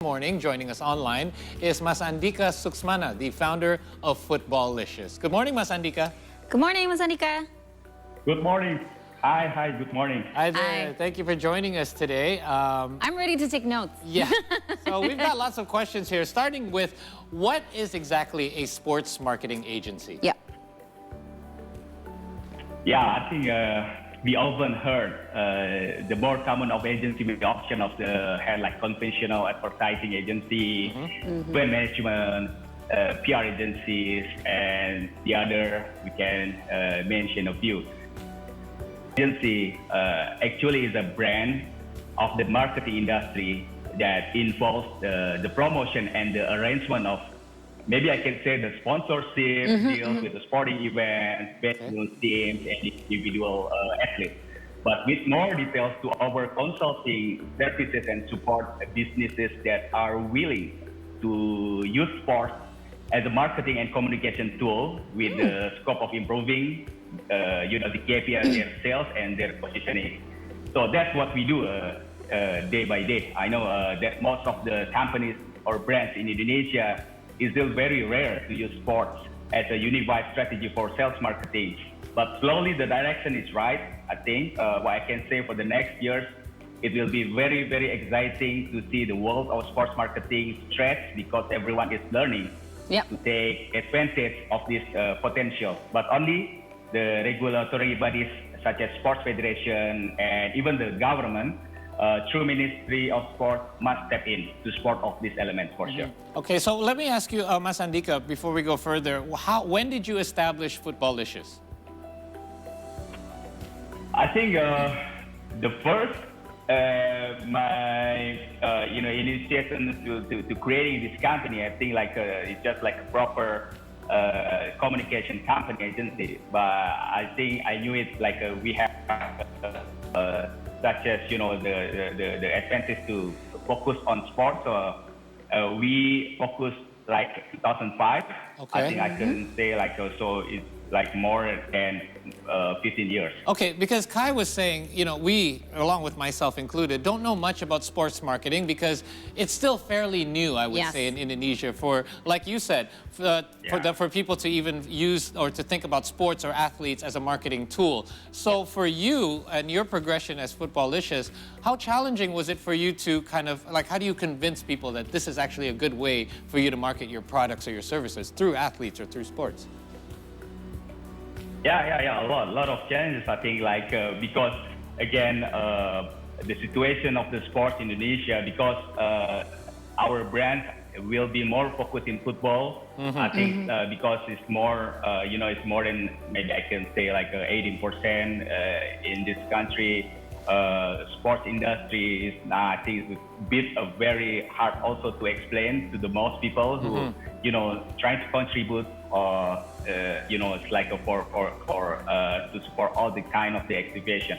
morning, joining us online, is Mas Andhika Suksmana, the founder of Footballlicious. Good morning, Mas Andhika. Good morning, Mas Andhika. Good morning. Hi, good morning. Hi there. Hi. Thank you for joining us today. I'm ready to take notes. Yeah. So we've got lots of questions here, starting with what is exactly a sports marketing agency? Yeah. Yeah, I think we often heard the more common of agency with the option of the had like conventional advertising agency, brand management, PR agencies, and the other we can mention a few. Agency actually is a brand of the marketing industry that involves the promotion and the arrangement of, maybe I can say, the sponsorship deals with the sporting events, venues, teams, and individual athletes. But with more details to our consulting services and support businesses that are willing to use sports as a marketing and communication tool with the scope of improving the KPI, their sales and their positioning. So that's what we do day by day. I know that most of the companies or brands in Indonesia is still very rare to use sports as a unified strategy for sales marketing. But slowly the direction is right. I think what I can say for the next years, it will be very, very exciting to see the world of sports marketing stretch because everyone is learning to take advantage of this potential. But only the regulatory bodies such as Sports Federation and even the government through Ministry of Sport must step in to support of these elements for sure. Okay, so let me ask you, Mas Andhika, before we go further, when did you establish Footballlicious? I think the first my initiation to creating this company, I think like it's just like a proper communication company agency. But I think I knew it like we have such as the advantage to focus on sports. We focused like 2005. Okay. I think I can say like so it's like more than 15 years. Okay, because Kai was saying, we, along with myself included, don't know much about sports marketing it's still fairly new, I would say, in Indonesia for, like you said, for people to even use or to think about sports or athletes as a marketing tool. So for you and your progression as Footballlicious, how challenging was it for you to kind of, like, how do you convince people that this is actually a good way for you to market your products or your services through athletes or through sports? Yeah, a lot of challenges, I think, like, because, again, the situation of the sports in Indonesia, because our brand will be more focused in football, I think, because it's more, it's more than, maybe I can say, like 18% in this country. Sports industry is, I think, it's a bit very hard also to explain to the most people who, trying to contribute or, it's like to support all the kind of the activation.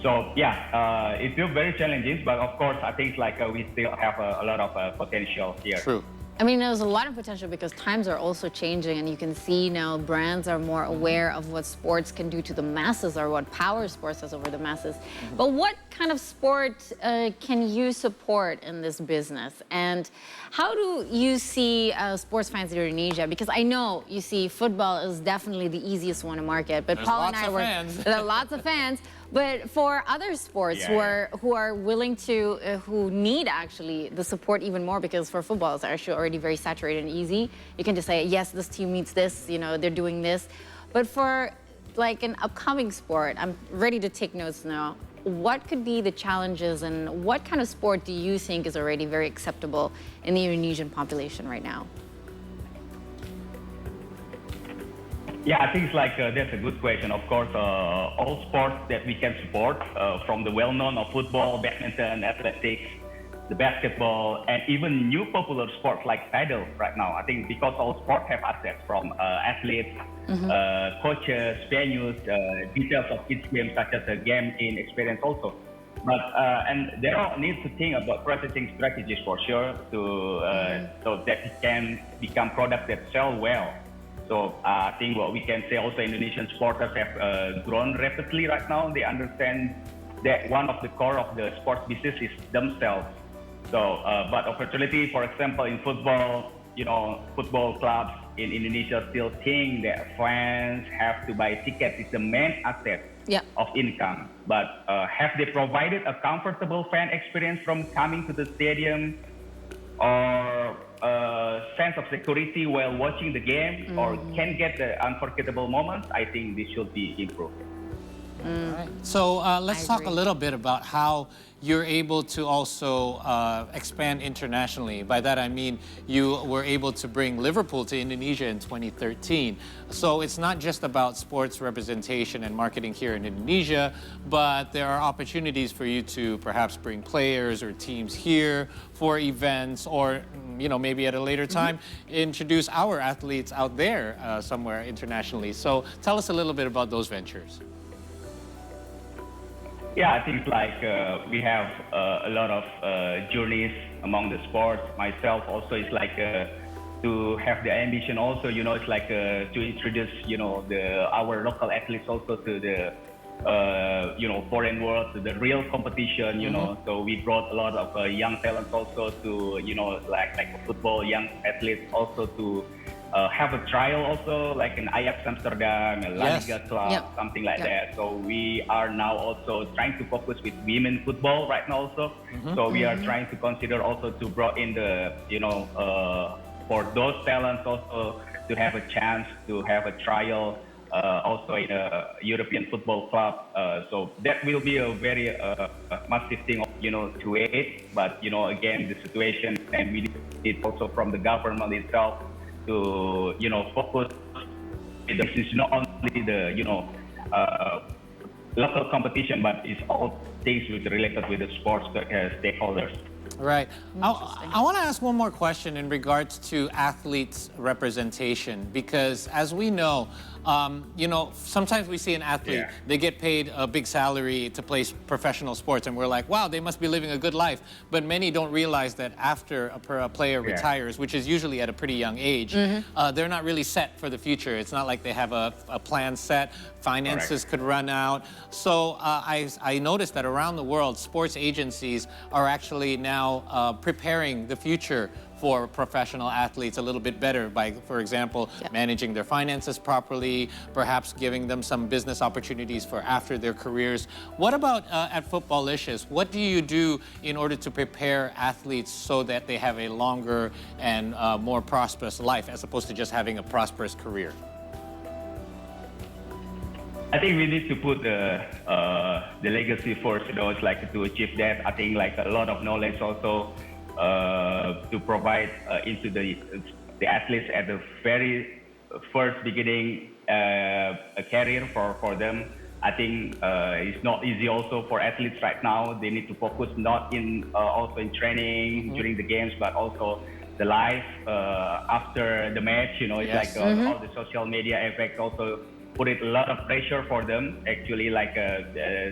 So yeah, it's still very challenging, but of course, I think like we still have a lot of potential here. True. I mean, there's a lot of potential because times are also changing and you can see now brands are more aware of what sports can do to the masses or what power sports has over the masses. But what kind of sport can you support in this business? And how do you see sports fans in Indonesia? Because I know, you see, football is definitely the easiest one to market. But There's Paul and lots I of were, fans. there are lots of fans. But for other sports who are willing to, who need actually the support even more, because for football it's actually already very saturated and easy. You can just say, yes, this team needs this, they're doing this. But for like an upcoming sport, I'm ready to take notes now. What could be the challenges and what kind of sport do you think is already very acceptable in the Indonesian population right now? Yeah, I think it's like that's a good question. Of course, all sports that we can support, from the well-known of football, badminton, athletics, the basketball, and even new popular sports like paddle right now. I think because all sports have assets from athletes, coaches, venues, details of each game, such as a game in experience also. But and there are need to think about processing strategies for sure to so that it can become products that sell well. So I think what we can say also, Indonesian sporters have grown rapidly right now. They understand that one of the core of the sports business is themselves. So, but opportunity, for example, in football, football clubs in Indonesia still think that fans have to buy tickets. It's the main asset of income. But have they provided a comfortable fan experience from coming to the stadium, or a sense of security while watching the game, or can get the unforgettable moments? I think this should be improved. Right. So let's talk a little bit about how you're able to also expand internationally. By that I mean you were able to bring Liverpool to Indonesia in 2013. So it's not just about sports representation and marketing here in Indonesia, but there are opportunities for you to perhaps bring players or teams here for events, or maybe at a later time introduce our athletes out there somewhere internationally. So tell us a little bit about those ventures. Yeah, I think we have a lot of journeys among the sports. Myself also is to have the ambition also, it's to introduce, our local athletes also to the, foreign world, to the real competition, So we brought a lot of young talents also to, like football young athletes also to have a trial also, like in Ajax Amsterdam, a La Liga club, something like that. So we are now also trying to focus with women football right now also. So we are trying to consider also to bring in the, for those talents also to have a chance to have a trial also in a European football club. So that will be a very massive thing, to it. But, again, the situation, and we need it also from the government itself, to focus. This is not only the local competition, but it's all things related with the sports stakeholders. Right. I want to ask one more question in regards to athletes' representation, because as we know, sometimes we see an athlete, they get paid a big salary to play professional sports, and we're like, wow, they must be living a good life. But many don't realize that after a player retires, which is usually at a pretty young age, they're not really set for the future. It's not like they have a plan set. Finances could run out. So I noticed that around the world, sports agencies are actually now preparing the future for professional athletes a little bit better by, for example, managing their finances properly, perhaps giving them some business opportunities for after their careers. What about at Footballicious? What do you do in order to prepare athletes so that they have a longer and more prosperous life, as opposed to just having a prosperous career? I think we need to put the legacy first, it's like to achieve that. I think like a lot of knowledge also to provide into the athletes at the very first beginning a career for them. I think it's not easy also for athletes right now. They need to focus not in also in training during the games, but also the life after the match. It's like all the social media effect also put it a lot of pressure for them. Actually, like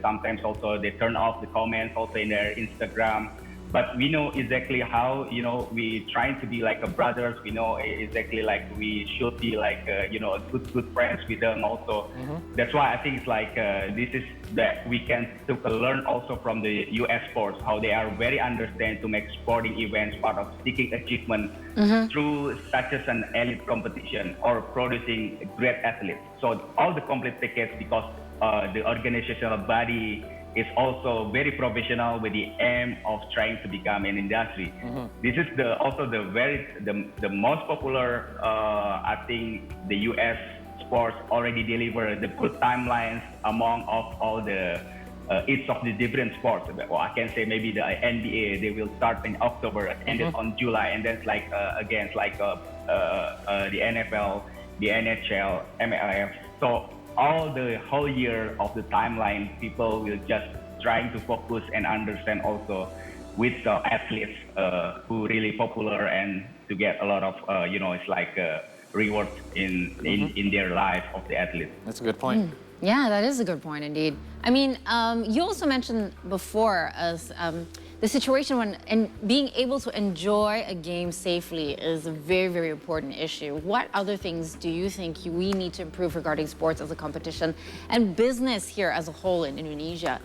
sometimes also they turn off the comments also in their Instagram. But we know exactly how, we trying to be like a brothers. We know exactly like we should be like, good friends with them also. That's why I think it's like, this is that we can learn also from the US sports, how they are very understand to make sporting events part of seeking achievement through such as an elite competition or producing great athletes. So all the complete package, because the organizational body is also very professional with the aim of trying to become an industry. This is also the most popular. I think the U.S. sports already deliver the good timelines among of all the each of the different sports. Well, I can say maybe the NBA, they will start in October, ended on July, and then like again like the NFL, the NHL, MLF. So all the whole year of the timeline, people will just trying to focus and understand also which athletes who really popular and to get a lot of it's like rewards in their life of the athletes. That's a good point. Yeah, that is a good point indeed. I mean, you also mentioned before as the situation when being able to enjoy a game safely is a very, very important issue. What other things do you think we need to improve regarding sports as a competition and business here as a whole in Indonesia?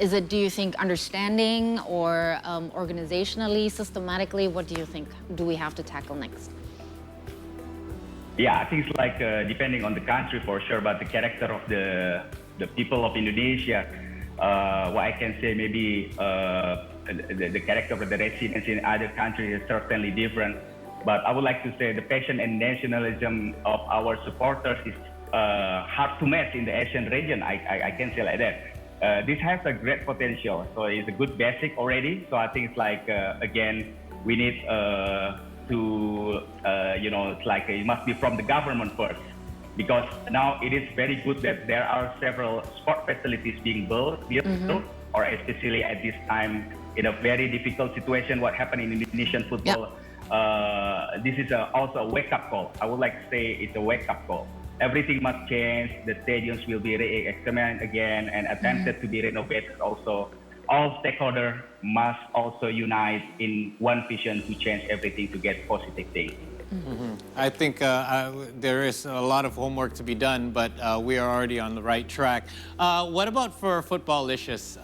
Is it, do you think, understanding or organizationally, systematically? What do you think do we have to tackle next? Yeah, I think it's like depending on the country for sure, but the character of the people of Indonesia, what I can say maybe the character of the residents in other countries is certainly different. But I would like to say the passion and nationalism of our supporters is hard to match in the Asian region. I can say like that. This has a great potential, so it's a good basic already. So I think it's like again we need to it's like it must be from the government first, because now it is very good that there are several sport facilities being built, or especially at this time in a very difficult situation, what happened in Indonesian football. This is also a wake-up call. I would like to say it's a wake-up call. Everything must change. The stadiums will be re-examined again and attempted to be renovated also. All stakeholders must also unite in one vision to change everything to get positive things. I think there is a lot of homework to be done, but we are already on the right track. What about for Footballicious,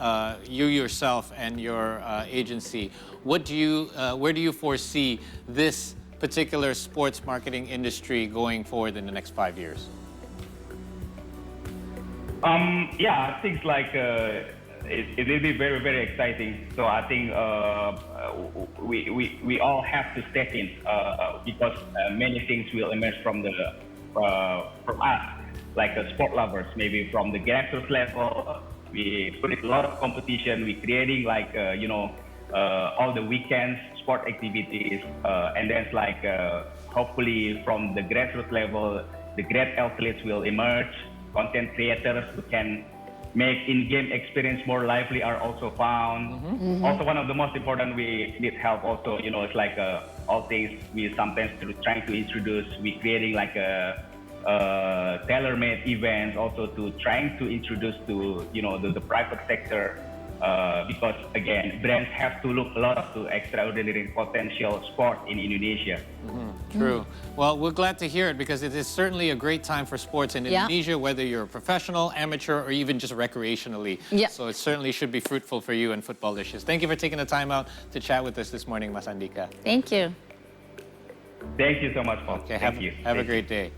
you yourself and your agency? What do you, where do you foresee this particular sports marketing industry going forward in the next 5 years? Yeah, I think like it will be very, very exciting. So I think we all have to step in because many things will emerge from from us, like sport lovers, maybe from the grassroots level. We put a lot of competition. We're creating like all the weekends sport activities, and then like hopefully from the grassroots level, the great athletes will emerge. Content creators who can make in-game experience more lively are also found. Also, one of the most important, we need help also, it's like all things we sometimes trying to introduce, we creating like a tailor-made events also to trying to introduce to, the private sector, because again, brands have to look a lot to extraordinary potential sport in Indonesia. True. Well, we're glad to hear it because it is certainly a great time for sports in Indonesia, whether you're a professional, amateur, or even just recreationally. So it certainly should be fruitful for you and Footballicious. Thank you for taking the time out to chat with us this morning, Mas Andhika. Thank you. Thank you so much, Paul. Okay, Thank you. Have a great day.